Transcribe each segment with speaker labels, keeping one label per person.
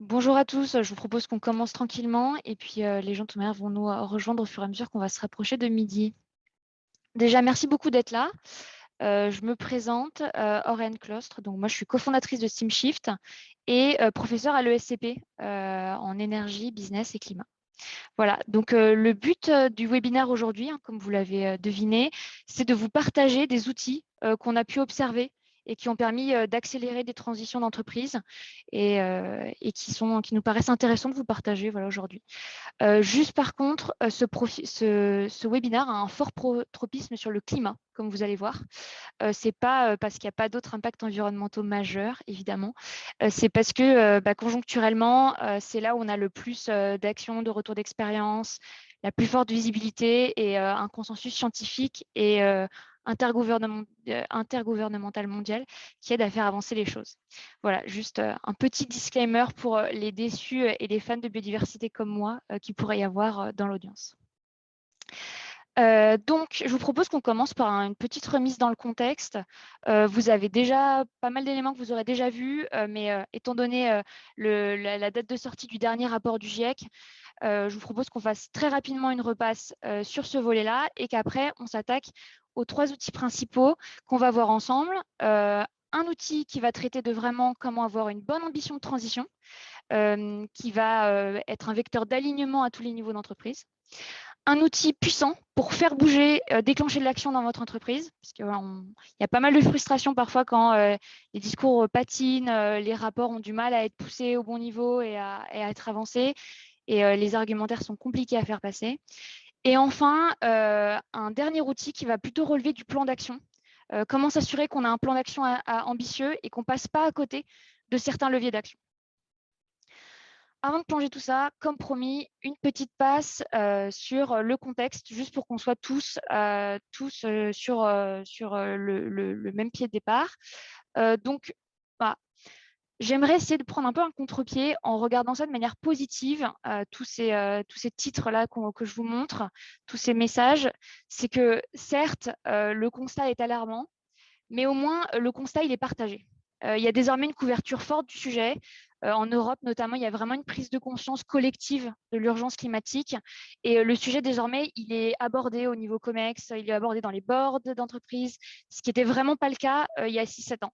Speaker 1: Bonjour à tous, je vous propose qu'on commence tranquillement et puis les gens de toute manière vont nous rejoindre au fur et à mesure qu'on va se rapprocher de midi. Déjà, merci beaucoup d'être là. Je me présente, Auréane Clostre. Donc moi, je suis cofondatrice de SteamShift et professeure à l'ESCP en énergie, business et climat. Voilà, donc le but du webinaire aujourd'hui, hein, comme vous l'avez deviné, c'est de vous partager des outils qu'on a pu observer et qui ont permis d'accélérer des transitions d'entreprise et qui nous paraissent intéressants de vous partager voilà, aujourd'hui. Juste par contre, ce webinaire a un fort tropisme sur le climat, comme vous allez voir. C'est pas parce qu'il n'y a pas d'autres impacts environnementaux majeurs, évidemment. C'est parce que conjoncturellement, c'est là où on a le plus d'actions, de retours d'expérience, la plus forte visibilité et un consensus scientifique et intergouvernemental mondial qui aide à faire avancer les choses. Voilà, juste un petit disclaimer pour les déçus et les fans de biodiversité comme moi qui pourrait y avoir dans l'audience. Donc, je vous propose qu'on commence par une petite remise dans le contexte. Vous avez déjà pas mal d'éléments que vous aurez déjà vus, mais étant donné la date de sortie du dernier rapport du GIEC, je vous propose qu'on fasse très rapidement une repasse sur ce volet-là et qu'après, on s'attaque aux 3 outils principaux qu'on va voir ensemble. Un outil qui va traiter de vraiment comment avoir une bonne ambition de transition, qui va être un vecteur d'alignement à tous les niveaux d'entreprise. Un outil puissant pour faire bouger, déclencher de l'action dans votre entreprise, parce qu'il y a pas mal de frustration parfois quand les discours patinent, les rapports ont du mal à être poussés au bon niveau et à être avancés, et les argumentaires sont compliqués à faire passer. Et enfin, un dernier outil qui va plutôt relever du plan d'action. Comment s'assurer qu'on a un plan d'action ambitieux et qu'on ne passe pas à côté de certains leviers d'action. Avant de plonger tout ça, comme promis, une petite passe sur le contexte, juste pour qu'on soit tous sur le même pied de départ. Donc, bah, j'aimerais essayer de prendre un peu un contre-pied en regardant ça de manière positive, tous ces titres-là que je vous montre, tous ces messages. C'est que, certes, le constat est alarmant, mais au moins, le constat, il est partagé. Il y a désormais une couverture forte du sujet. En Europe, notamment, il y a vraiment une prise de conscience collective de l'urgence climatique. Et le sujet, désormais, il est abordé au niveau COMEX, il est abordé dans les boards d'entreprise, ce qui n'était vraiment pas le cas il y a 6-7 ans.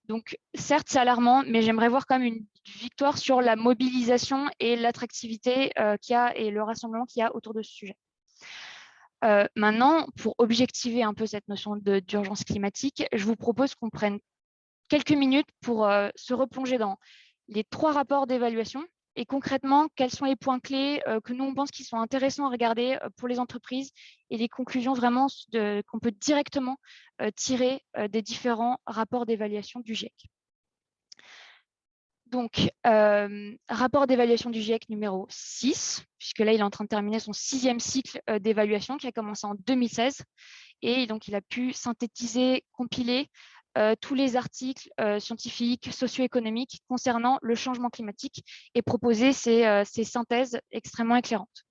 Speaker 1: Donc, certes, c'est alarmant, mais j'aimerais voir quand même une victoire sur la mobilisation et l'attractivité qu'il y a et le rassemblement qu'il y a autour de ce sujet. Maintenant, pour objectiver un peu cette notion d'urgence climatique, je vous propose qu'on prenne quelques minutes pour se replonger dans les 3 rapports d'évaluation et concrètement, quels sont les points clés que nous, on pense qu'ils sont intéressants à regarder pour les entreprises et les conclusions vraiment qu'on peut directement tirer des différents rapports d'évaluation du GIEC. Donc, rapport d'évaluation du GIEC numéro 6, puisque là, il est en train de terminer son 6e cycle d'évaluation qui a commencé en 2016. Et donc, il a pu synthétiser, compiler tous les articles scientifiques, socio-économiques concernant le changement climatique et proposer ces synthèses extrêmement éclairantes.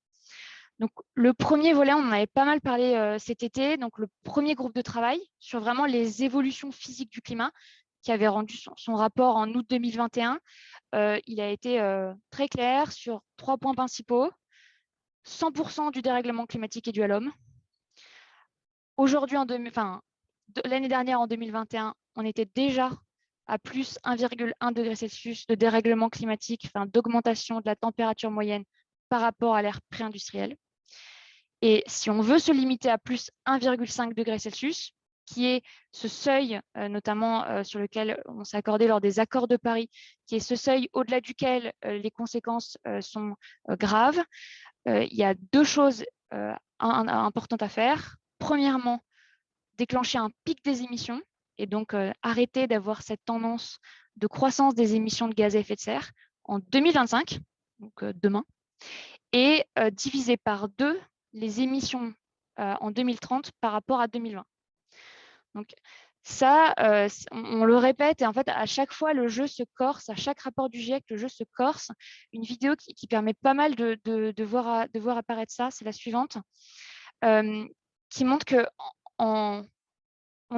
Speaker 1: Donc, le premier volet, on en avait pas mal parlé cet été. Donc, le premier groupe de travail sur vraiment les évolutions physiques du climat, qui avait rendu son rapport en août 2021. Il a été très clair sur 3 points principaux. 100% du dérèglement climatique est dû à l'homme. Aujourd'hui, l'année dernière, en 2021, on était déjà à plus 1,1 degré Celsius de dérèglement climatique, d'augmentation de la température moyenne par rapport à l'ère pré-industrielle. Et si on veut se limiter à plus 1,5 degré Celsius, qui est ce seuil, notamment sur lequel on s'est accordé lors des accords de Paris, qui est ce seuil au-delà duquel les conséquences sont graves, il y a 2 choses importantes à faire. Premièrement, déclencher un pic des émissions et donc arrêter d'avoir cette tendance de croissance des émissions de gaz à effet de serre en 2025, donc demain, et diviser par 2 les émissions en 2030 par rapport à 2020. Donc ça, on le répète, et en fait, à chaque fois, le jeu se corse, à chaque rapport du GIEC, le jeu se corse. Une vidéo qui permet pas mal de voir apparaître ça, c'est la suivante, qui montre qu'on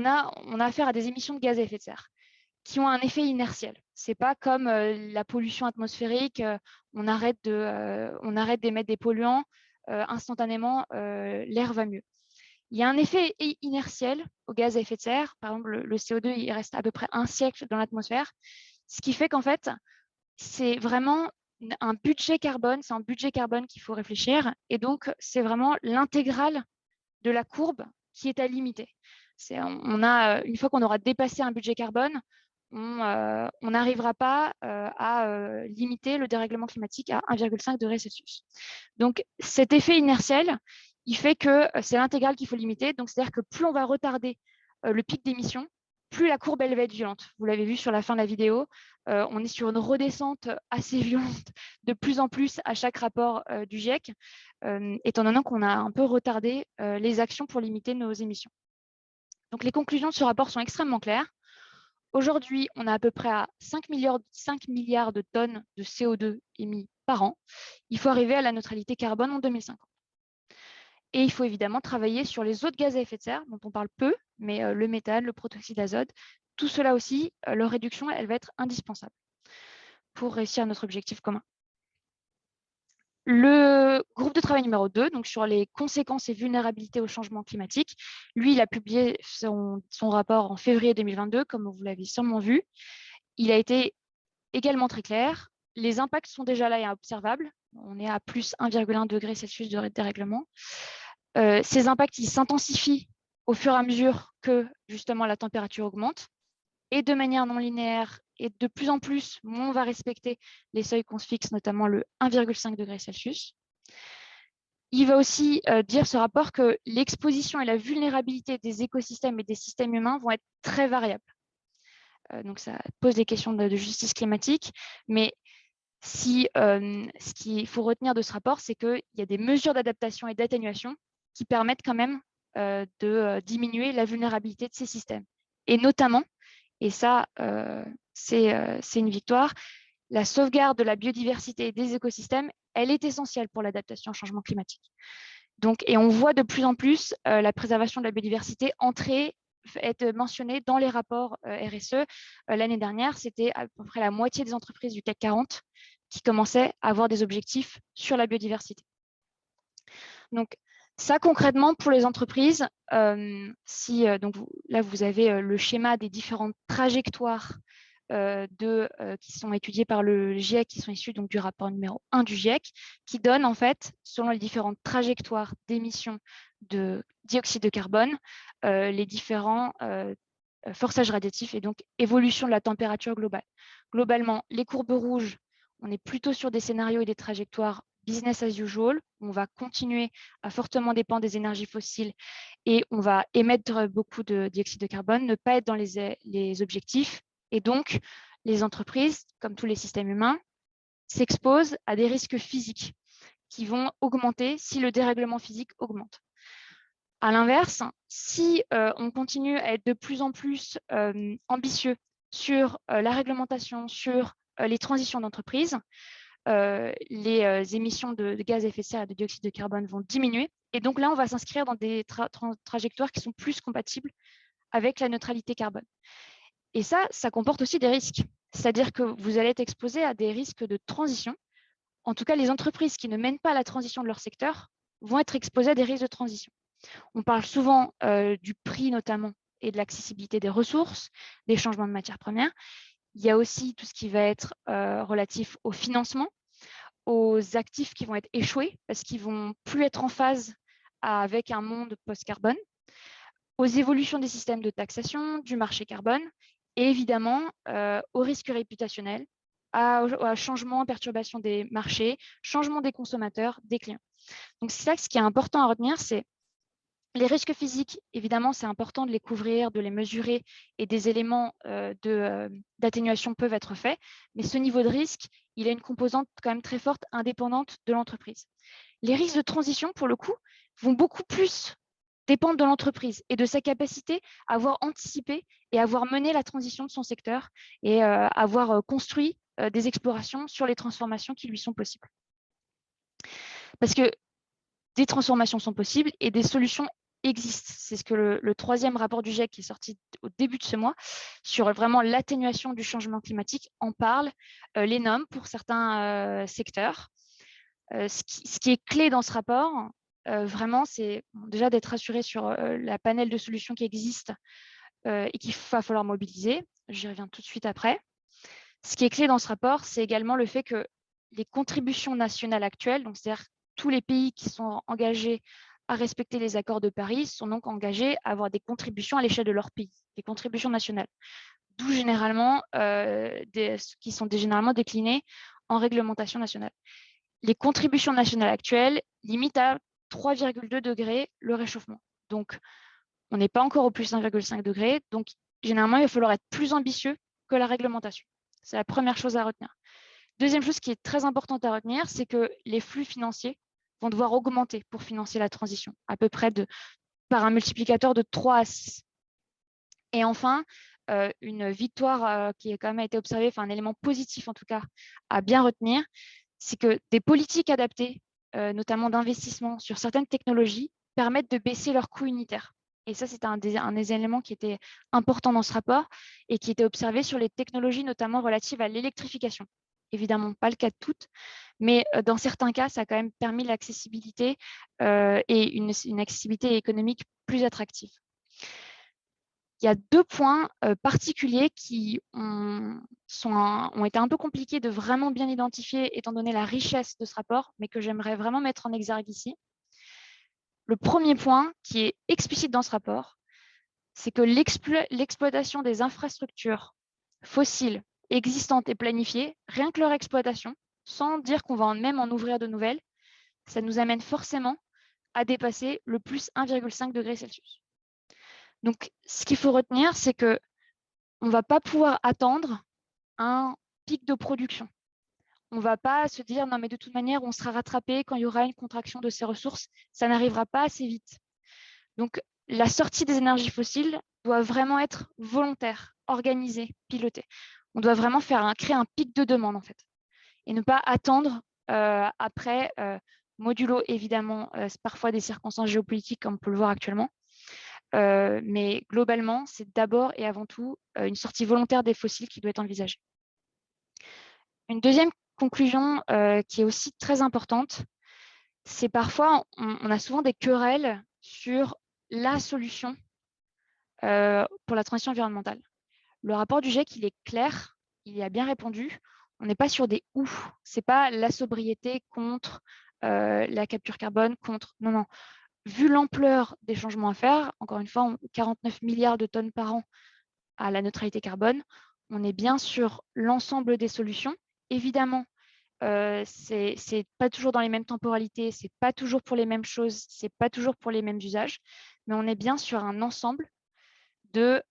Speaker 1: a affaire à des émissions de gaz à effet de serre qui ont un effet inertiel. C'est pas comme la pollution atmosphérique, on arrête d'émettre des polluants, instantanément, l'air va mieux. Il y a un effet inertiel aux gaz à effet de serre. Par exemple, le CO2, il reste à peu près un siècle dans l'atmosphère, ce qui fait qu'en fait, c'est vraiment un budget carbone, c'est un budget carbone qu'il faut réfléchir. Et donc, c'est vraiment l'intégrale de la courbe qui est à limiter. Une fois qu'on aura dépassé un budget carbone, on n'arrivera pas à limiter le dérèglement climatique à 1,5 degré Celsius. Donc, cet effet inertiel, il fait que c'est l'intégrale qu'il faut limiter. Donc, c'est-à-dire que plus on va retarder le pic d'émissions, plus la courbe elle va être violente. Vous l'avez vu sur la fin de la vidéo, on est sur une redescente assez violente de plus en plus à chaque rapport du GIEC, étant donné qu'on a un peu retardé les actions pour limiter nos émissions. Donc, les conclusions de ce rapport sont extrêmement claires. Aujourd'hui, on a à peu près à 5 milliards de tonnes de CO2 émis par an. Il faut arriver à la neutralité carbone en 2050. Et il faut évidemment travailler sur les autres gaz à effet de serre, dont on parle peu, mais le méthane, le protoxyde d'azote, tout cela aussi, leur réduction, elle va être indispensable pour réussir notre objectif commun. Le groupe de travail numéro 2, donc sur les conséquences et vulnérabilités au changement climatique, lui, il a publié son rapport en février 2022, comme vous l'avez sûrement vu. Il a été également très clair. Les impacts sont déjà là et observables. On est à plus 1,1 degré Celsius de dérèglement. Ces impacts s'intensifient au fur et à mesure que justement la température augmente et de manière non linéaire. Et de plus en plus, moins on va respecter les seuils qu'on se fixe, notamment le 1,5 degré Celsius. Il va aussi dire, ce rapport, que l'exposition et la vulnérabilité des écosystèmes et des systèmes humains vont être très variables. Donc, ça pose des questions de justice climatique. Mais ce qu'il faut retenir de ce rapport, c'est qu'il y a des mesures d'adaptation et d'atténuation qui permettent quand même de diminuer la vulnérabilité de ces systèmes. Et notamment, et ça, c'est une victoire, la sauvegarde de la biodiversité et des écosystèmes, elle est essentielle pour l'adaptation au changement climatique. Donc, et on voit de plus en plus la préservation de la biodiversité être mentionnée dans les rapports RSE. L'année dernière, c'était à peu près la moitié des entreprises du CAC 40 qui commençaient à avoir des objectifs sur la biodiversité. Donc, ça, concrètement, pour les entreprises, donc là, vous avez le schéma des différentes trajectoires qui sont étudiées par le GIEC, qui sont issues donc, du rapport numéro 1 du GIEC, qui donne, en fait, selon les différentes trajectoires d'émissions de dioxyde de carbone, les différents forçages radiatifs et donc évolution de la température globale. Globalement, les courbes rouges, on est plutôt sur des scénarios et des trajectoires business as usual. On va continuer à fortement dépendre des énergies fossiles et on va émettre beaucoup de dioxyde de carbone, ne pas être dans les objectifs. Et donc, les entreprises, comme tous les systèmes humains, s'exposent à des risques physiques qui vont augmenter si le dérèglement physique augmente. À l'inverse, si on continue à être de plus en plus ambitieux sur la réglementation, sur les transitions d'entreprise, les émissions de gaz à effet de serre et de dioxyde de carbone vont diminuer. Et donc là, on va s'inscrire dans des trajectoires qui sont plus compatibles avec la neutralité carbone. Et ça comporte aussi des risques. C'est-à-dire que vous allez être exposé à des risques de transition. En tout cas, les entreprises qui ne mènent pas la transition de leur secteur vont être exposées à des risques de transition. On parle souvent du prix notamment et de l'accessibilité des ressources, des changements de matières premières. Il y a aussi tout ce qui va être relatif au financement, aux actifs qui vont être échoués parce qu'ils ne vont plus être en phase avec un monde post-carbone, aux évolutions des systèmes de taxation, du marché carbone et évidemment aux risques réputationnels, à changement, perturbation des marchés, changement des consommateurs, des clients. Donc, c'est ça, ce qui est important à retenir, c'est les risques physiques, évidemment, c'est important de les couvrir, de les mesurer et des éléments d'atténuation peuvent être faits. Mais ce niveau de risque, il a une composante quand même très forte, indépendante de l'entreprise. Les risques de transition, pour le coup, vont beaucoup plus dépendre de l'entreprise et de sa capacité à avoir anticipé et à avoir mené la transition de son secteur et avoir construit des explorations sur les transformations qui lui sont possibles. Parce que des transformations sont possibles et des solutions existe. C'est ce que le troisième rapport du GIEC qui est sorti au début de ce mois sur vraiment l'atténuation du changement climatique en parle, les nomme pour certains secteurs. Ce qui est clé dans ce rapport, vraiment, c'est déjà d'être rassuré sur la panel de solutions qui existent et qu'il va falloir mobiliser. J'y reviens tout de suite après. Ce qui est clé dans ce rapport, c'est également le fait que les contributions nationales actuelles, donc c'est-à-dire tous les pays qui sont engagés à respecter les accords de Paris, sont donc engagés à avoir des contributions à l'échelle de leur pays, des contributions nationales, d'où généralement qui sont généralement déclinées en réglementation nationale. Les contributions nationales actuelles limitent à 3,2 degrés le réchauffement. Donc, on n'est pas encore au plus 1,5 degré. Donc, généralement, il va falloir être plus ambitieux que la réglementation. C'est la première chose à retenir. Deuxième chose qui est très importante à retenir, c'est que les flux financiers vont devoir augmenter pour financer la transition, à peu près par un multiplicateur de 3 à 6. Et enfin, une victoire qui a quand même été observée, enfin un élément positif en tout cas, à bien retenir, c'est que des politiques adaptées, notamment d'investissement sur certaines technologies, permettent de baisser leurs coûts unitaires. Et ça, c'est un des éléments qui était important dans ce rapport et qui était observé sur les technologies, notamment relatives à l'électrification. Évidemment, pas le cas de toutes, mais dans certains cas, ça a quand même permis l'accessibilité et une accessibilité économique plus attractive. Il y a 2 points particuliers qui ont été un peu compliqués de vraiment bien identifier étant donné la richesse de ce rapport, mais que j'aimerais vraiment mettre en exergue ici. Le premier point qui est explicite dans ce rapport, c'est que l'exploitation des infrastructures fossiles existantes et planifiées, rien que leur exploitation, sans dire qu'on va même en ouvrir de nouvelles, ça nous amène forcément à dépasser le plus 1,5 degré Celsius. Donc, ce qu'il faut retenir, c'est que on ne va pas pouvoir attendre un pic de production. On ne va pas se dire, non, mais de toute manière, on sera rattrapé quand il y aura une contraction de ces ressources. Ça n'arrivera pas assez vite. Donc, la sortie des énergies fossiles doit vraiment être volontaire, organisée, pilotée. On doit vraiment créer un pic de demande, en fait, et ne pas attendre après, modulo, évidemment, parfois des circonstances géopolitiques, comme on peut le voir actuellement, mais globalement, c'est d'abord et avant tout une sortie volontaire des fossiles qui doit être envisagée. Une deuxième conclusion qui est aussi très importante, c'est parfois, on a souvent des querelles sur la solution pour la transition environnementale. Le rapport du GIEC, il est clair, il y a bien répondu. On n'est pas sur des ou. Ce n'est pas la sobriété contre la capture carbone, contre. Non, non. Vu l'ampleur des changements à faire, encore une fois, 49 milliards de tonnes par an à la neutralité carbone, on est bien sur l'ensemble des solutions. Évidemment, c'est pas toujours dans les mêmes temporalités, c'est pas toujours pour les mêmes choses, c'est pas toujours pour les mêmes usages, mais on est bien sur un ensemble de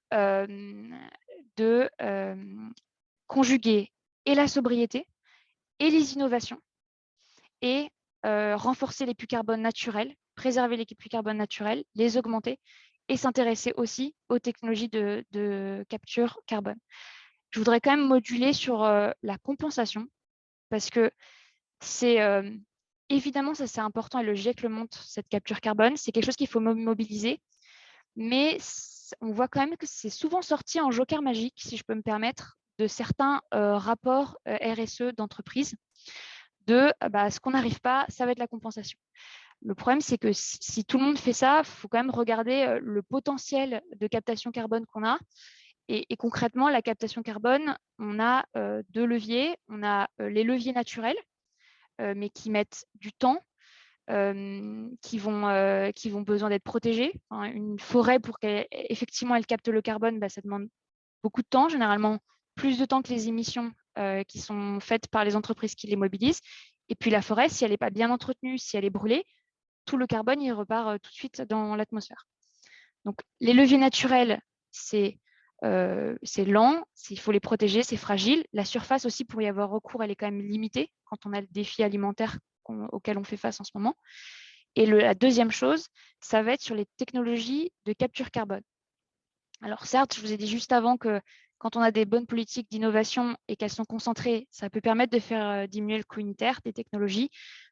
Speaker 1: conjuguer et la sobriété et les innovations et renforcer les puits carbone naturels, préserver les puits carbone naturels, les augmenter et s'intéresser aussi aux technologies de capture carbone. Je voudrais quand même moduler sur la compensation parce que c'est évidemment, ça c'est important et le GIEC le montre, cette capture carbone, c'est quelque chose qu'il faut mobiliser, mais on voit quand même que c'est souvent sorti en joker magique, si je peux me permettre, de certains rapports RSE d'entreprise, ce qu'on n'arrive pas, ça va être la compensation. Le problème, c'est que si tout le monde fait ça, il faut quand même regarder le potentiel de captation carbone qu'on a. Et concrètement, la captation carbone, on a 2 leviers. On a les leviers naturels, mais qui mettent du temps, qui vont besoin d'être protégés. Enfin, une forêt, pour qu'effectivement elle capte le carbone, ça demande beaucoup de temps, généralement plus de temps que les émissions qui sont faites par les entreprises qui les mobilisent. Et puis la forêt, si elle n'est pas bien entretenue, si elle est brûlée, tout le carbone, il repart tout de suite dans l'atmosphère. Donc, les leviers naturels, c'est lent, il faut les protéger, c'est fragile. La surface aussi, pour y avoir recours, elle est quand même limitée quand on a le défi alimentaire auquel on fait face en ce moment. Et la deuxième chose, ça va être sur les technologies de capture carbone. Alors certes, je vous ai dit juste avant que quand on a des bonnes politiques d'innovation et qu'elles sont concentrées, ça peut permettre de faire diminuer le coût unitaire des technologies,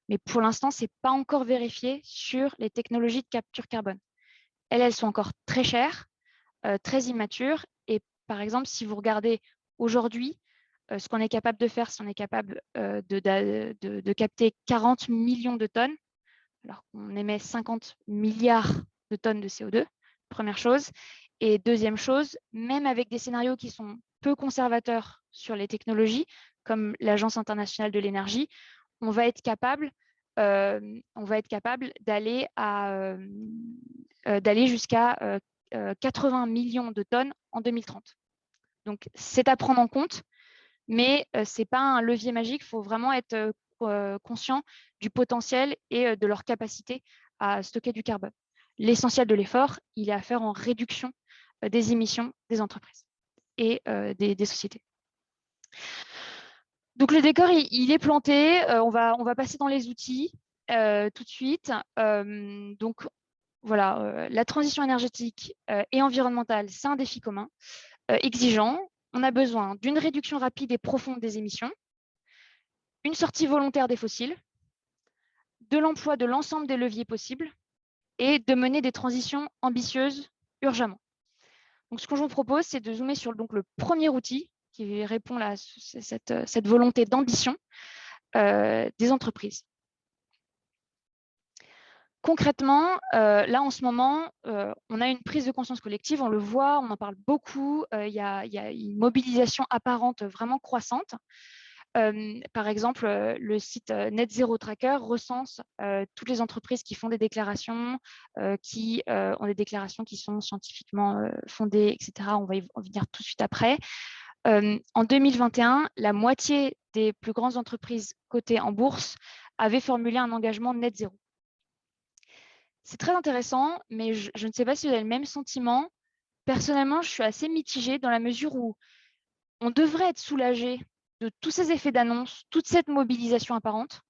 Speaker 1: mais pour l'instant, ce n'est pas encore vérifié sur les technologies de capture carbone. elles sont encore très chères, très immatures. Et par exemple, si vous regardez aujourd'hui, ce qu'on est capable de faire, si on est capable de capter 40 millions de tonnes, alors qu'on émet 50 milliards de tonnes de CO2, première chose. Et deuxième chose, même avec des scénarios qui sont peu conservateurs sur les technologies, comme l'Agence internationale de l'énergie, on va être capable d'aller jusqu'à 80 millions de tonnes en 2030. Donc, c'est à prendre en compte, mais ce n'est pas un levier magique. Il faut vraiment être conscient du potentiel et de leur capacité à stocker du carbone. L'essentiel de l'effort, il est à faire en réduction des émissions des entreprises et des sociétés. Donc, le décor, il est planté. On va passer dans les outils tout de suite. Donc, voilà, la transition énergétique et environnementale, c'est un défi commun, exigeant. On a besoin d'une réduction rapide et profonde des émissions, une sortie volontaire des fossiles, de l'emploi de l'ensemble des leviers possibles et de mener des transitions ambitieuses urgemment. Donc, ce que je vous propose, c'est de zoomer sur donc, le premier outil qui répond à cette volonté d'ambition des entreprises. Concrètement, là, en ce moment, on a une prise de conscience collective, on le voit, on en parle beaucoup, il y a une mobilisation apparente vraiment croissante. Par exemple, le site Net Zero Tracker recense toutes les entreprises qui font des déclarations, qui ont des déclarations qui sont scientifiquement fondées, etc. On va y venir tout de suite après. En 2021, la moitié des plus grandes entreprises cotées en bourse avaient formulé un engagement net zéro. C'est très intéressant, mais je ne sais pas si vous avez le même sentiment. Personnellement, je suis assez mitigée dans la mesure où on devrait être soulagé de tous ces effets d'annonce, toute cette mobilisation apparente.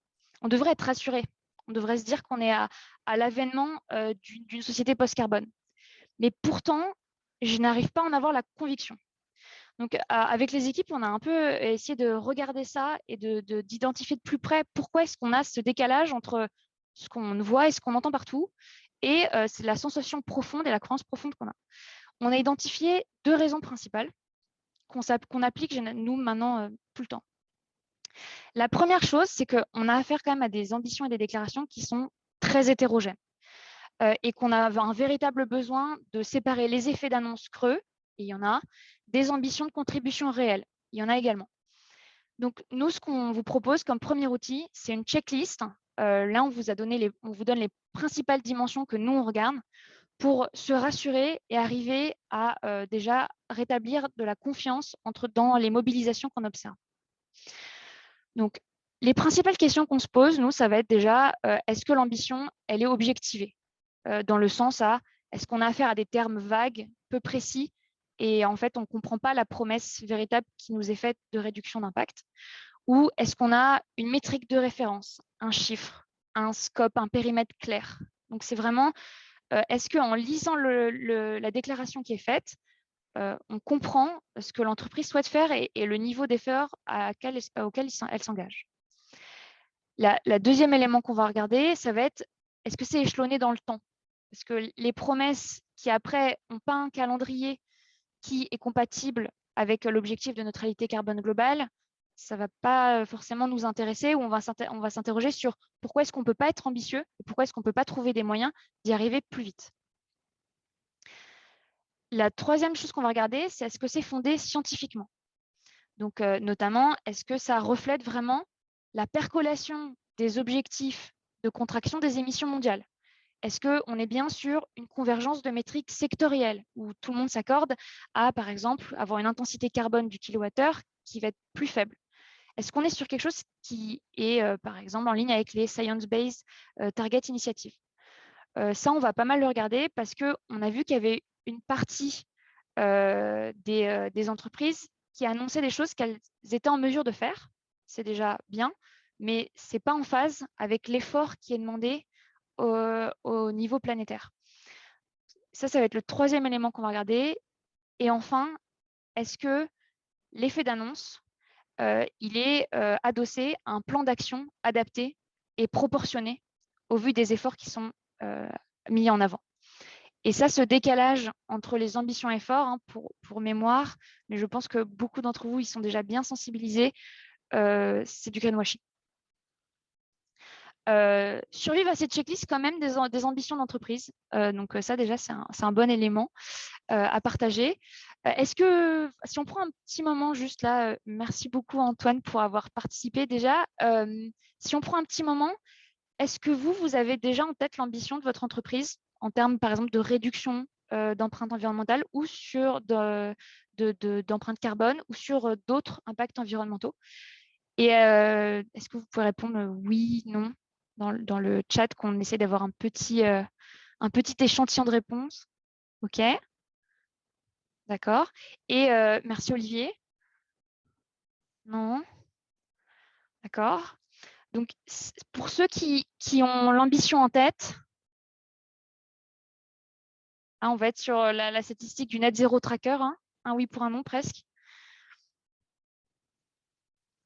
Speaker 1: On devrait être rassuré. On devrait se dire qu'on est à l'avènement d'une société post-carbone. Mais pourtant, je n'arrive pas à en avoir la conviction. Donc, avec les équipes, on a un peu essayé de regarder ça et d'identifier de plus près pourquoi est-ce qu'on a ce décalage entre ce qu'on voit et ce qu'on entend partout. Et c'est la sensation profonde et la croyance profonde qu'on a. On a identifié deux raisons principales qu'on applique, nous, maintenant, tout le temps. La première chose, c'est qu'on a affaire quand même à des ambitions et des déclarations qui sont très hétérogènes et qu'on a un véritable besoin de séparer les effets d'annonce creux, et il y en a, des ambitions de contribution réelles, il y en a également. Donc, nous, ce qu'on vous propose comme premier outil, c'est une checklist. Là, on vous donne les principales dimensions que nous, on regarde pour se rassurer et arriver à déjà rétablir de la confiance dans les mobilisations qu'on observe. Donc, les principales questions qu'on se pose, nous, ça va être déjà, est-ce que l'ambition, elle est objectivée dans le sens à, est-ce qu'on a affaire à des termes vagues, peu précis, et en fait, on ne comprend pas la promesse véritable qui nous est faite de réduction d'impact? Ou est-ce qu'on a une métrique de référence, un chiffre, un scope, un périmètre clair? Donc, c'est vraiment, est-ce qu'en lisant la déclaration qui est faite, on comprend ce que l'entreprise souhaite faire et le niveau d'effort auquel elle s'engage? La deuxième élément qu'on va regarder, ça va être, est-ce que c'est échelonné dans le temps? Parce que les promesses qui, après, n'ont pas un calendrier qui est compatible avec l'objectif de neutralité carbone globale, ça ne va pas forcément nous intéresser, ou on va s'interroger sur pourquoi est-ce qu'on ne peut pas être ambitieux et pourquoi est-ce qu'on ne peut pas trouver des moyens d'y arriver plus vite. La troisième chose qu'on va regarder, c'est est-ce que c'est fondé scientifiquement? Donc, notamment, est-ce que ça reflète vraiment la percolation des objectifs de contraction des émissions mondiales? Est-ce qu'on est bien sur une convergence de métriques sectorielles où tout le monde s'accorde à, par exemple, avoir une intensité carbone du kilowattheure qui va être plus faible? Est-ce qu'on est sur quelque chose qui est, par exemple, en ligne avec les Science-Based Target Initiative? Ça, on va pas mal le regarder parce qu'on a vu qu'il y avait une partie des entreprises qui annonçaient des choses qu'elles étaient en mesure de faire. C'est déjà bien, mais ce n'est pas en phase avec l'effort qui est demandé au niveau planétaire. Ça va être le troisième élément qu'on va regarder. Et enfin, est-ce que l'effet d'annonce, il est adossé à un plan d'action adapté et proportionné au vu des efforts qui sont mis en avant? Et ça, ce décalage entre les ambitions est fort, hein, pour mémoire, mais je pense que beaucoup d'entre vous, ils sont déjà bien sensibilisés, c'est du greenwashing. Survivre à cette checklist quand même des ambitions d'entreprise. Donc ça, déjà, c'est un bon élément à partager. Est-ce que, si on prend un petit moment juste là, merci beaucoup Antoine pour avoir participé déjà. Si on prend un petit moment, est-ce que vous avez déjà en tête l'ambition de votre entreprise en termes, par exemple, de réduction d'empreinte environnementale ou sur d'empreinte carbone ou sur d'autres impacts environnementaux? Et est-ce que vous pouvez répondre oui, non, dans le chat, qu'on essaie d'avoir un petit échantillon de réponses? OK, d'accord. Et merci Olivier. Non, d'accord. Donc, pour ceux qui ont l'ambition en tête, on va être sur la statistique du net zéro tracker, hein, un oui pour un non presque.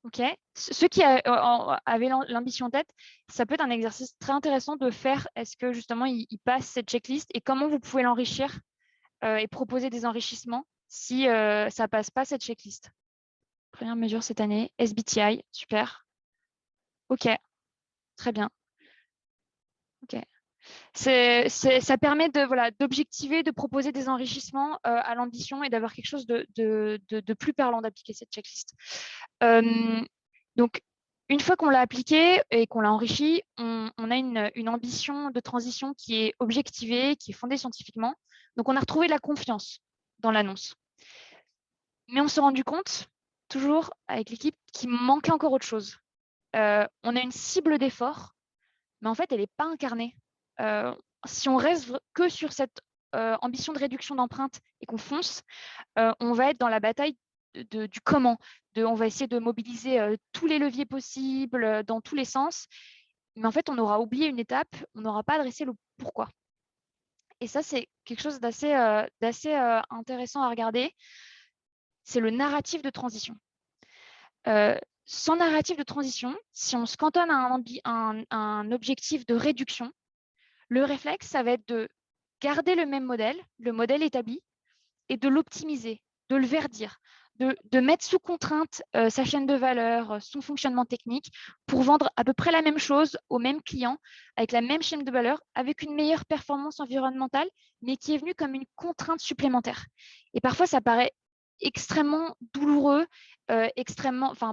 Speaker 1: OK. Ceux qui avaient l'ambition en tête, ça peut être un exercice très intéressant de faire. Est-ce que justement, ils passent cette checklist et comment vous pouvez l'enrichir et proposer des enrichissements si ça ne passe pas cette checklist? Première mesure cette année, SBTI, super. OK, très bien. OK. Ça permet d'objectiver, de proposer des enrichissements à l'ambition et d'avoir quelque chose de plus parlant d'appliquer cette checklist. Donc, une fois qu'on l'a appliqué et qu'on l'a enrichi, on a une ambition de transition qui est objectivée, qui est fondée scientifiquement. Donc, on a retrouvé la confiance dans l'annonce. Mais on s'est rendu compte, toujours avec l'équipe, qu'il manquait encore autre chose. On a une cible d'effort, mais en fait, elle n'est pas incarnée. Si on reste que sur cette ambition de réduction d'empreinte et qu'on fonce, on va être dans la bataille du comment. On va essayer de mobiliser tous les leviers possibles dans tous les sens, mais en fait, on aura oublié une étape, on n'aura pas adressé le pourquoi. Et ça, c'est quelque chose d'assez intéressant à regarder. C'est le narratif de transition. Sans narratif de transition, si on se cantonne à un objectif de réduction, le réflexe, ça va être de garder le même modèle, le modèle établi, et de l'optimiser, de le verdir, de mettre sous contrainte sa chaîne de valeur, son fonctionnement technique, pour vendre à peu près la même chose aux mêmes clients, avec la même chaîne de valeur, avec une meilleure performance environnementale, mais qui est venue comme une contrainte supplémentaire. Et parfois, ça paraît extrêmement douloureux,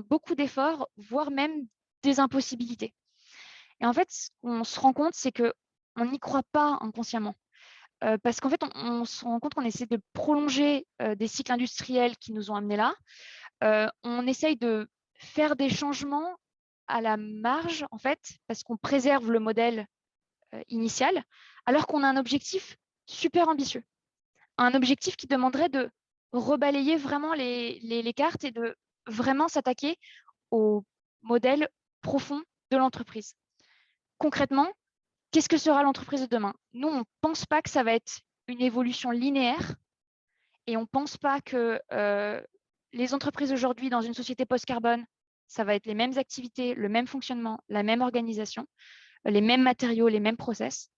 Speaker 1: beaucoup d'efforts, voire même des impossibilités. Et en fait, ce qu'on se rend compte, c'est qu'on n'y croit pas inconsciemment. Parce qu'en fait, on se rend compte qu'on essaie de prolonger des cycles industriels qui nous ont amenés là. On essaye de faire des changements à la marge, en fait, parce qu'on préserve le modèle initial, alors qu'on a un objectif super ambitieux. Un objectif qui demanderait de rebalayer vraiment les cartes et de vraiment s'attaquer au modèle profond de l'entreprise. Concrètement, qu'est-ce que sera l'entreprise de demain? Nous, on ne pense pas que ça va être une évolution linéaire et on ne pense pas que les entreprises aujourd'hui, dans une société post-carbone, ça va être les mêmes activités, le même fonctionnement, la même organisation, les mêmes matériaux, les mêmes process.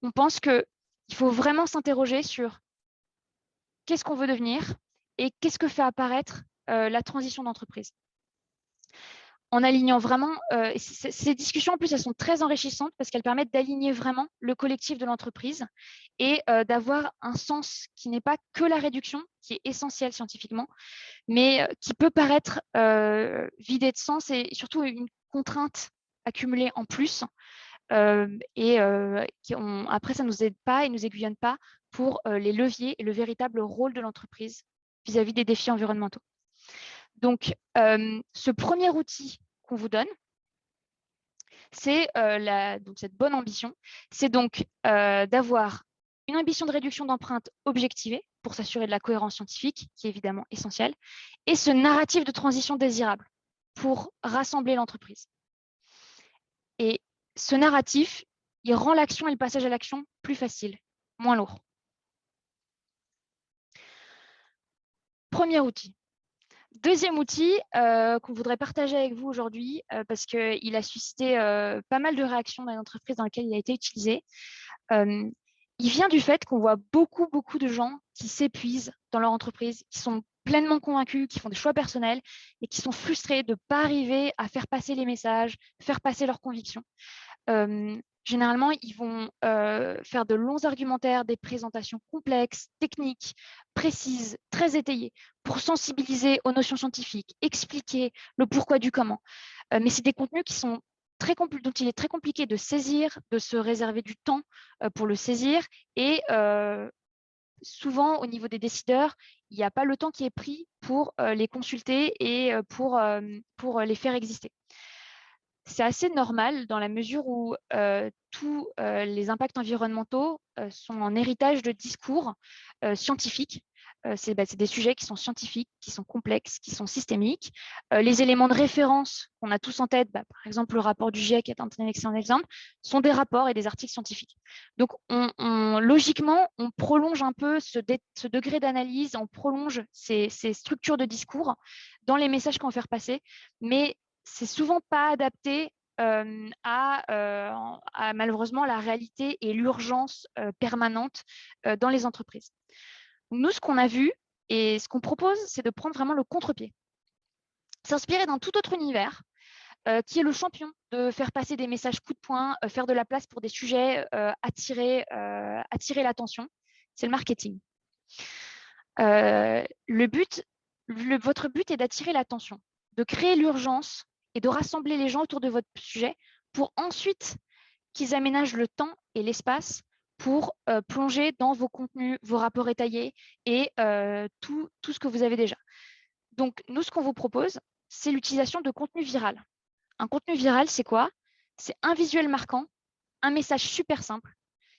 Speaker 1: On pense qu'il faut vraiment s'interroger sur qu'est-ce qu'on veut devenir et qu'est-ce que fait apparaître la transition d'entreprise. En alignant vraiment, ces discussions en plus, elles sont très enrichissantes parce qu'elles permettent d'aligner vraiment le collectif de l'entreprise et d'avoir un sens qui n'est pas que la réduction, qui est essentielle scientifiquement, mais qui peut paraître vidé de sens et surtout une contrainte accumulée en plus. Après, ça ne nous aide pas et ne nous aiguillonne pas pour les leviers et le véritable rôle de l'entreprise vis-à-vis des défis environnementaux. Donc, ce premier outil qu'on vous donne, c'est cette bonne ambition. C'est donc d'avoir une ambition de réduction d'empreinte objectivée pour s'assurer de la cohérence scientifique, qui est évidemment essentielle, et ce narratif de transition désirable pour rassembler l'entreprise. Et ce narratif, il rend l'action et le passage à l'action plus facile, moins lourd. Premier outil. Deuxième outil qu'on voudrait partager avec vous aujourd'hui, parce qu'il a suscité pas mal de réactions dans les entreprises dans lesquelles il a été utilisé. il vient du fait qu'on voit beaucoup de gens qui s'épuisent dans leur entreprise, qui sont pleinement convaincus, qui font des choix personnels et qui sont frustrés de ne pas arriver à faire passer les messages, faire passer leurs convictions. Généralement, ils vont faire de longs argumentaires, des présentations complexes, techniques, précises, très étayées, pour sensibiliser aux notions scientifiques, expliquer le pourquoi du comment. Mais c'est des contenus qui sont dont il est très compliqué de saisir, de se réserver du temps pour le saisir. Et souvent, au niveau des décideurs, il n'y a pas le temps qui est pris pour les consulter et pour les faire exister. C'est assez normal dans la mesure où tous les impacts environnementaux sont en héritage de discours scientifiques. C'est des sujets qui sont scientifiques, qui sont complexes, qui sont systémiques. Les éléments de référence qu'on a tous en tête, par exemple le rapport du GIEC est un excellent exemple, sont des rapports et des articles scientifiques. Donc logiquement, on prolonge un peu ce degré d'analyse, on prolonge ces structures de discours dans les messages qu'on va faire passer, mais c'est souvent pas adapté à malheureusement la réalité et l'urgence permanente dans les entreprises. Nous, ce qu'on a vu et ce qu'on propose, c'est de prendre vraiment le contre-pied. S'inspirer d'un tout autre univers qui est le champion de faire passer des messages coup de poing, faire de la place pour des sujets, attirer l'attention, c'est le marketing. Votre but est d'attirer l'attention, de créer l'urgence et de rassembler les gens autour de votre sujet pour ensuite qu'ils aménagent le temps et l'espace pour plonger dans vos contenus, vos rapports étayés et tout ce que vous avez déjà. Donc, nous, ce qu'on vous propose, c'est l'utilisation de contenu viral. Un contenu viral, c'est quoi? C'est un visuel marquant, un message super simple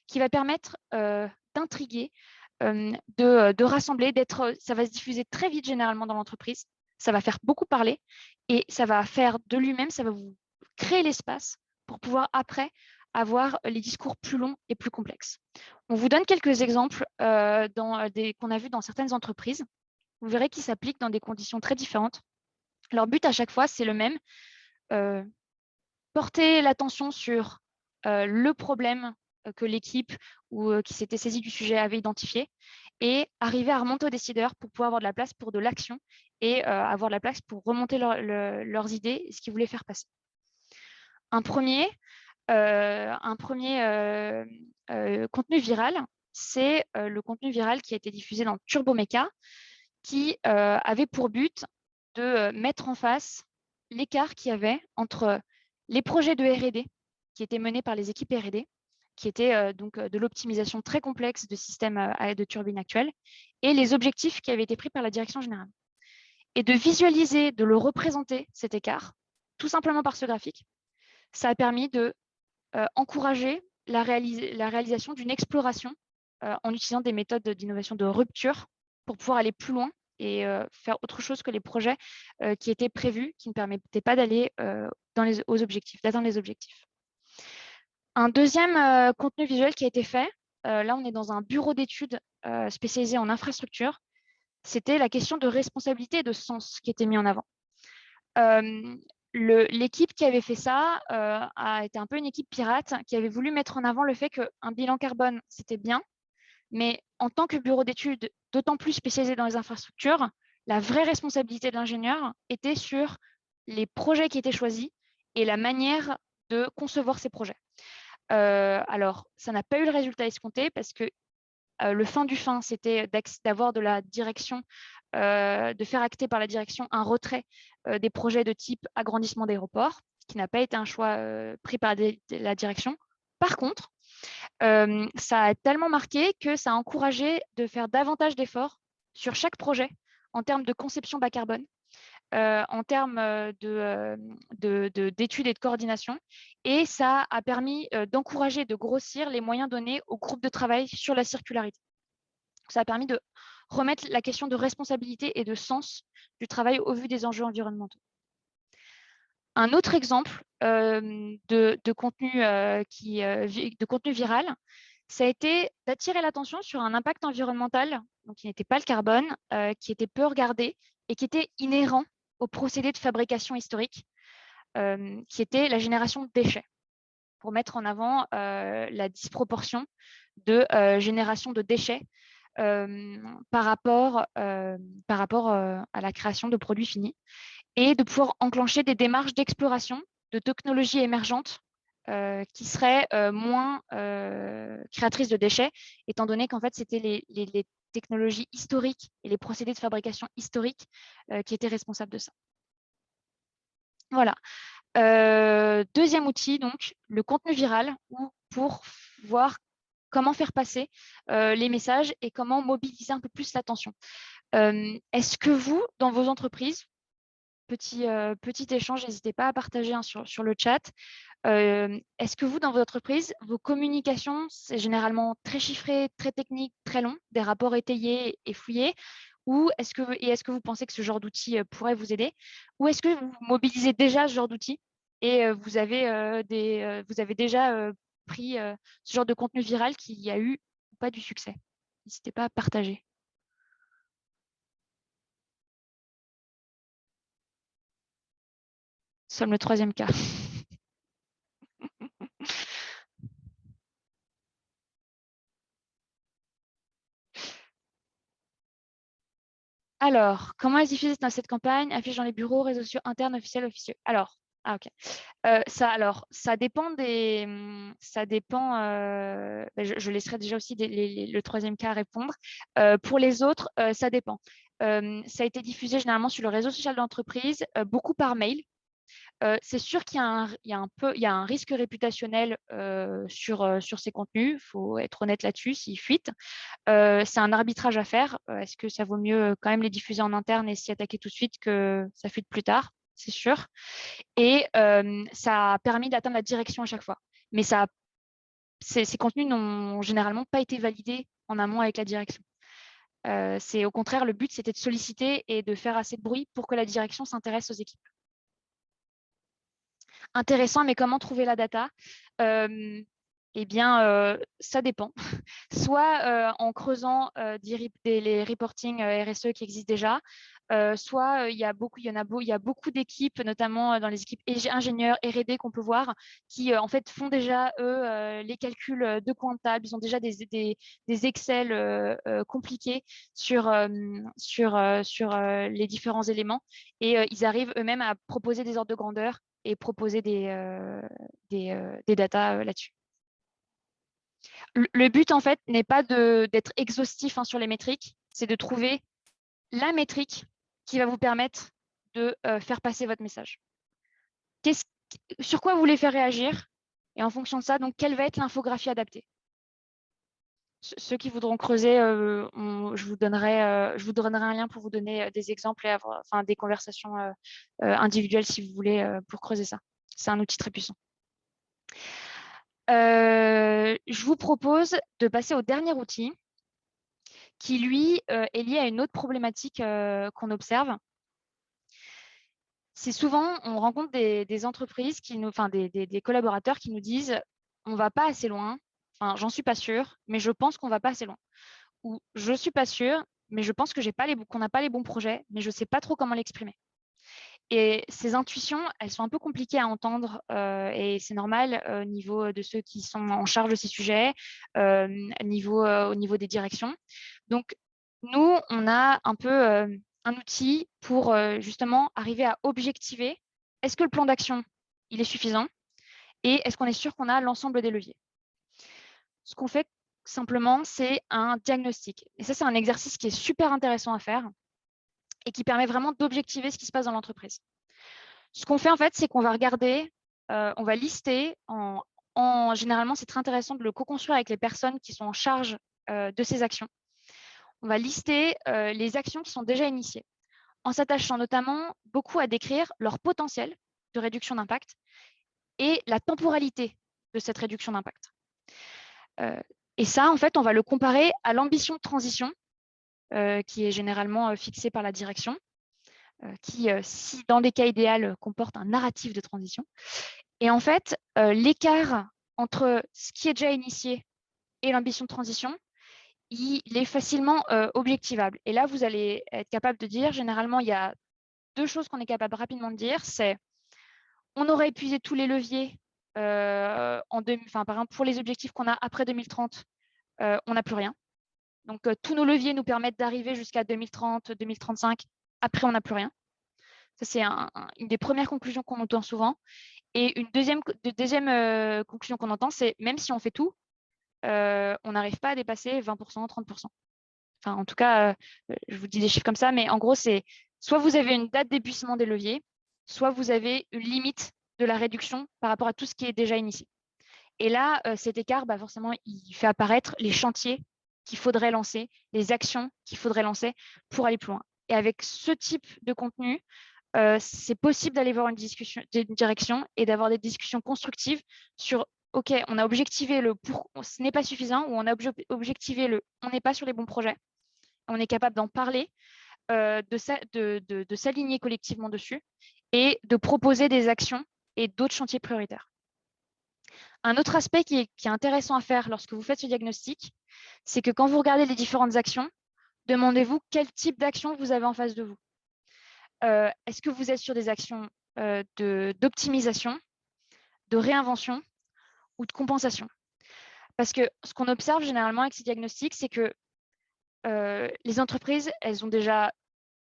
Speaker 1: qui va permettre d'intriguer, de rassembler, ça va se diffuser très vite généralement dans l'entreprise, ça va faire beaucoup parler et ça va faire de lui-même, ça va vous créer l'espace pour pouvoir après avoir les discours plus longs et plus complexes. On vous donne quelques exemples qu'on a vus dans certaines entreprises. Vous verrez qu'ils s'appliquent dans des conditions très différentes. Leur but à chaque fois, c'est le même, porter l'attention sur le problème que l'équipe ou qui s'était saisie du sujet avait identifié et arriver à remonter aux décideurs pour pouvoir avoir de la place pour de l'action et avoir de la place pour remonter leurs idées et ce qu'ils voulaient faire passer. Un premier contenu viral, c'est le contenu viral qui a été diffusé dans Turbomeca, qui avait pour but de mettre en face l'écart qu'il y avait entre les projets de R&D qui étaient menés par les équipes R&D, qui étaient donc de l'optimisation très complexe de systèmes de turbines actuels, et les objectifs qui avaient été pris par la direction générale. Et de visualiser, de le représenter, cet écart, tout simplement par ce graphique, ça a permis de encourager la réalisation d'une exploration en utilisant des méthodes d'innovation de rupture pour pouvoir aller plus loin et faire autre chose que les projets qui étaient prévus, qui ne permettaient pas d'aller d'atteindre les objectifs. Un deuxième contenu visuel qui a été fait, là on est dans un bureau d'études spécialisé en infrastructure, c'était la question de responsabilité et de sens qui était mis en avant. L'équipe qui avait fait ça a été un peu une équipe pirate qui avait voulu mettre en avant le fait qu'un bilan carbone, c'était bien, mais en tant que bureau d'études, d'autant plus spécialisé dans les infrastructures, la vraie responsabilité de l'ingénieur était sur les projets qui étaient choisis et la manière de concevoir ces projets. Alors, ça n'a pas eu le résultat escompté parce que le fin du fin, c'était d'avoir de la direction, de faire acter par la direction un retrait des projets de type agrandissement d'aéroports, qui n'a pas été un choix pris par la direction. Par contre, ça a tellement marqué que ça a encouragé de faire davantage d'efforts sur chaque projet en termes de conception bas carbone, en termes d'études et de coordination. Et ça a permis d'encourager, de grossir les moyens donnés au groupe de travail sur la circularité. Ça a permis de remettre la question de responsabilité et de sens du travail au vu des enjeux environnementaux. Un autre exemple de contenu viral, ça a été d'attirer l'attention sur un impact environnemental, donc qui n'était pas le carbone, qui était peu regardé et qui était inhérent au procédé de fabrication historique, qui était la génération de déchets, pour mettre en avant la disproportion de génération de déchets par rapport à la création de produits finis et de pouvoir enclencher des démarches d'exploration de technologies émergentes qui seraient moins créatrices de déchets, étant donné qu'en fait, c'était les technologies historiques et les procédés de fabrication historiques qui étaient responsables de ça. Voilà. Deuxième outil, donc, le contenu viral, pour voir comment faire passer les messages et comment mobiliser un peu plus l'attention. Est-ce que vous, dans vos entreprises, petit échange, n'hésitez pas à partager sur le chat, est-ce que vous, dans votre entreprise, vos communications, c'est généralement très chiffré, très technique, très long, des rapports étayés et fouillés, ou est-ce que vous pensez que ce genre d'outil pourrait vous aider, ou est-ce que vous mobilisez déjà ce genre d'outil et vous avez déjà pris ce genre de contenu viral qui a eu ou pas du succès? N'hésitez pas à partager. Nous sommes le troisième cas. Alors, comment est-ce diffusé dans cette campagne? Affiche dans les bureaux, réseaux sociaux internes, officiels, officieux. Alors, ok. Ça dépend des. Ça dépend. Je laisserai déjà aussi le troisième cas à répondre. Pour les autres, ça dépend. Ça a été diffusé généralement sur le réseau social d'entreprise, beaucoup par mail. C'est sûr qu'il y a un risque réputationnel sur ces contenus. Il faut être honnête là-dessus, s'ils fuitent. C'est un arbitrage à faire. Est-ce que ça vaut mieux quand même les diffuser en interne et s'y attaquer tout de suite que ça fuite plus tard? C'est sûr. Et ça a permis d'atteindre la direction à chaque fois. Mais ces contenus n'ont généralement pas été validés en amont avec la direction. Au contraire, le but, c'était de solliciter et de faire assez de bruit pour que la direction s'intéresse aux équipes. Intéressant, mais comment trouver la data? Eh bien, ça dépend. Soit en creusant les reporting RSE qui existent déjà, soit il y a beaucoup d'équipes, notamment dans les équipes ingénieurs R&D qu'on peut voir, qui en fait font déjà, eux, les calculs de comptables. Ils ont déjà des Excel compliqués sur les différents éléments et ils arrivent eux-mêmes à proposer des ordres de grandeur et proposer des datas là-dessus. Le but, en fait, n'est pas d'être exhaustif sur les métriques, c'est de trouver la métrique qui va vous permettre de faire passer votre message. Sur quoi vous voulez faire réagir? Et en fonction de ça, donc, quelle va être l'infographie adaptée? Ceux qui voudront creuser, je vous donnerai un lien pour vous donner des exemples et avoir des conversations individuelles si vous voulez pour creuser ça. C'est un outil très puissant. Je vous propose de passer au dernier outil qui, lui, est lié à une autre problématique qu'on observe. C'est souvent, on rencontre des entreprises, des collaborateurs qui nous disent « on ne va pas assez loin, j'en suis pas sûre, mais je pense qu'on ne va pas assez loin ». Ou « je ne suis pas sûre, mais je pense qu'on n'a pas les bons projets, mais je ne sais pas trop comment l'exprimer ». Et ces intuitions, elles sont un peu compliquées à entendre et c'est normal au niveau de ceux qui sont en charge de ces sujets, au niveau des directions. Donc, nous, on a un peu un outil pour justement arriver à objectiver est-ce que le plan d'action, il est suffisant et est-ce qu'on est sûr qu'on a l'ensemble des leviers. Ce qu'on fait simplement, c'est un diagnostic. Et ça, c'est un exercice qui est super intéressant à faire et qui permet vraiment d'objectiver ce qui se passe dans l'entreprise. Ce qu'on fait, en fait, c'est qu'on va regarder, on va lister, généralement, c'est très intéressant de le co-construire avec les personnes qui sont en charge de ces actions. On va lister les actions qui sont déjà initiées, en s'attachant notamment beaucoup à décrire leur potentiel de réduction d'impact et la temporalité de cette réduction d'impact. Et ça, en fait, on va le comparer à l'ambition de transition qui est généralement fixée par la direction, qui, si dans les cas idéaux, comporte un narratif de transition. Et en fait, l'écart entre ce qui est déjà initié et l'ambition de transition, il est facilement objectivable. Et là, vous allez être capable de dire, généralement, il y a deux choses qu'on est capable rapidement de dire, c'est on aurait épuisé tous les leviers, par exemple, pour les objectifs qu'on a après 2030, on n'a plus rien. Donc, tous nos leviers nous permettent d'arriver jusqu'à 2030, 2035. Après, on n'a plus rien. Ça, c'est une des premières conclusions qu'on entend souvent. Et une deuxième conclusion qu'on entend, c'est même si on fait tout, on n'arrive pas à dépasser 20%, 30%. Enfin, en tout cas, je vous dis des chiffres comme ça, mais en gros, c'est soit vous avez une date d'épuisement des leviers, soit vous avez une limite de la réduction par rapport à tout ce qui est déjà initié. Et là, cet écart, forcément, il fait apparaître les chantiers qu'il faudrait lancer, les actions qu'il faudrait lancer pour aller plus loin. Et avec ce type de contenu, c'est possible d'aller voir une direction et d'avoir des discussions constructives sur OK, on a objectivé le pour, ce n'est pas suffisant, ou on a objectivé le on n'est pas sur les bons projets. On est capable d'en parler, de s'aligner collectivement dessus et de proposer des actions et d'autres chantiers prioritaires. Un autre aspect qui est intéressant à faire lorsque vous faites ce diagnostic, c'est que quand vous regardez les différentes actions, demandez-vous quel type d'action vous avez en face de vous. Est-ce que vous êtes sur des actions d'optimisation, de réinvention ou de compensation? Parce que ce qu'on observe généralement avec ces diagnostics, c'est que les entreprises, elles ont déjà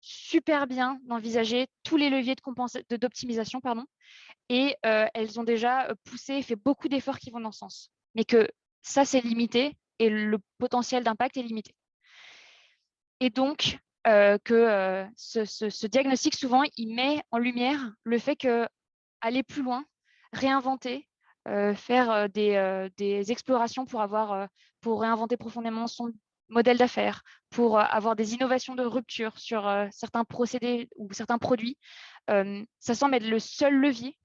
Speaker 1: super bien envisagé tous les leviers d'optimisation, et elles ont déjà poussé, fait beaucoup d'efforts qui vont dans ce sens. Mais que ça, c'est limité et le potentiel d'impact est limité. Et donc, ce diagnostic, souvent, il met en lumière le fait qu'aller plus loin, réinventer, faire des explorations pour réinventer profondément son modèle d'affaires, pour avoir des innovations de rupture sur certains procédés ou certains produits, ça semble être le seul levier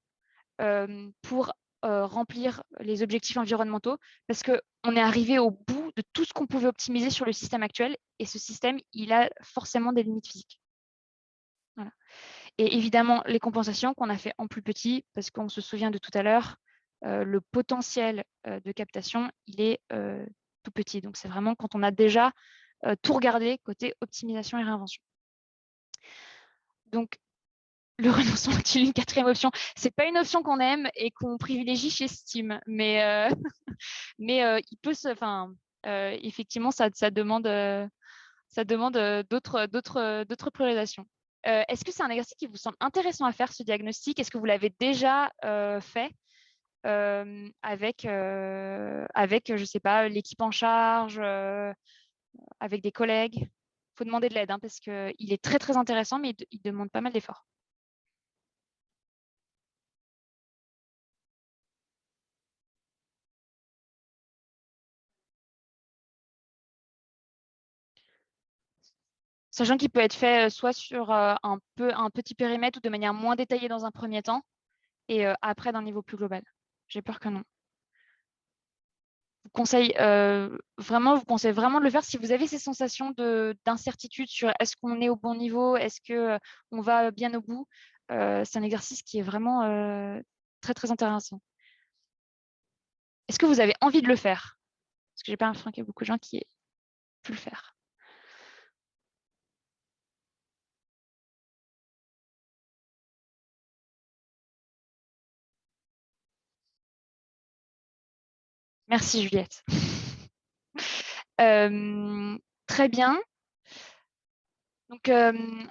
Speaker 1: pour remplir les objectifs environnementaux, parce qu'on est arrivé au bout de tout ce qu'on pouvait optimiser sur le système actuel, et ce système, il a forcément des limites physiques. Voilà. Et évidemment, les compensations qu'on a fait en plus petit, parce qu'on se souvient de tout à l'heure, le potentiel de captation, il est tout petit. Donc, c'est vraiment quand on a déjà tout regardé côté optimisation et réinvention. Donc, le renoncement est une quatrième option. Ce n'est pas une option qu'on aime et qu'on privilégie chez Steam, mais il peut effectivement, ça demande d'autres priorisations. Est-ce que c'est un exercice qui vous semble intéressant à faire, ce diagnostic? Est-ce que vous l'avez déjà fait avec, je ne sais pas, l'équipe en charge, avec des collègues? Il faut demander de l'aide, parce qu'il est très, très intéressant, mais il demande pas mal d'efforts. Sachant qu'il peut être fait soit sur un petit périmètre ou de manière moins détaillée dans un premier temps, et après d'un niveau plus global. J'ai peur que non. Vous conseille vraiment de le faire si vous avez ces sensations d'incertitude sur est-ce qu'on est au bon niveau, est-ce qu'on va bien au bout. C'est un exercice qui est vraiment très, très intéressant. Est-ce que vous avez envie de le faire? Parce que j'ai pas l'impression qu'il y a beaucoup de gens qui aient pu le faire. Merci Juliette. Très bien. Donc,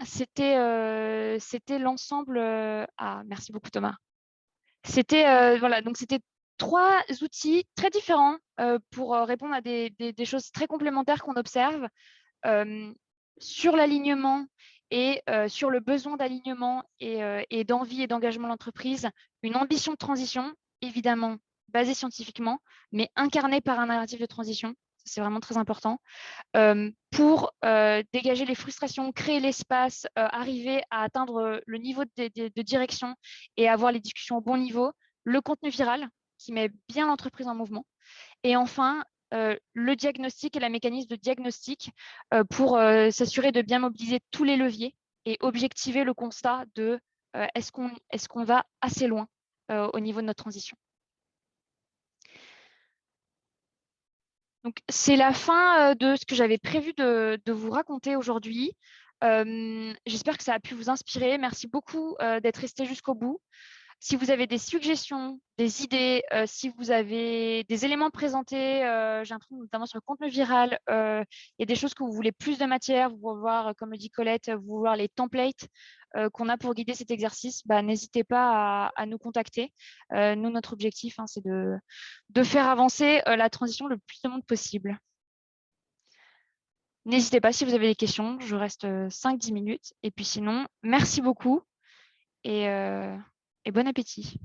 Speaker 1: c'était l'ensemble. Merci beaucoup Thomas. Donc c'était 3 outils très différents pour répondre à des choses très complémentaires qu'on observe sur l'alignement et sur le besoin d'alignement et d'envie et d'engagement de l'entreprise. Une ambition de transition, évidemment, basée scientifiquement, mais incarnée par un narratif de transition. C'est vraiment très important. Pour dégager les frustrations, créer l'espace, arriver à atteindre le niveau de direction et avoir les discussions au bon niveau, le contenu viral qui met bien l'entreprise en mouvement, et enfin le diagnostic et la mécanisme de diagnostic pour s'assurer de bien mobiliser tous les leviers et objectiver le constat de est-ce qu'on va assez loin au niveau de notre transition. Donc, c'est la fin de ce que j'avais prévu de vous raconter aujourd'hui. J'espère que ça a pu vous inspirer. Merci beaucoup d'être resté jusqu'au bout. Si vous avez des suggestions, des idées, si vous avez des éléments présentés, j'ai l'impression notamment sur le contenu viral, il y a des choses que vous voulez plus de matière, vous voulez voir, comme le dit Colette, vous voulez voir les templates qu'on a pour guider cet exercice, bah, n'hésitez pas à nous contacter. Nous, notre objectif, hein, c'est de faire avancer la transition le plus de monde possible. N'hésitez pas si vous avez des questions, je reste 5-10 minutes. Et puis sinon, merci beaucoup et bon appétit.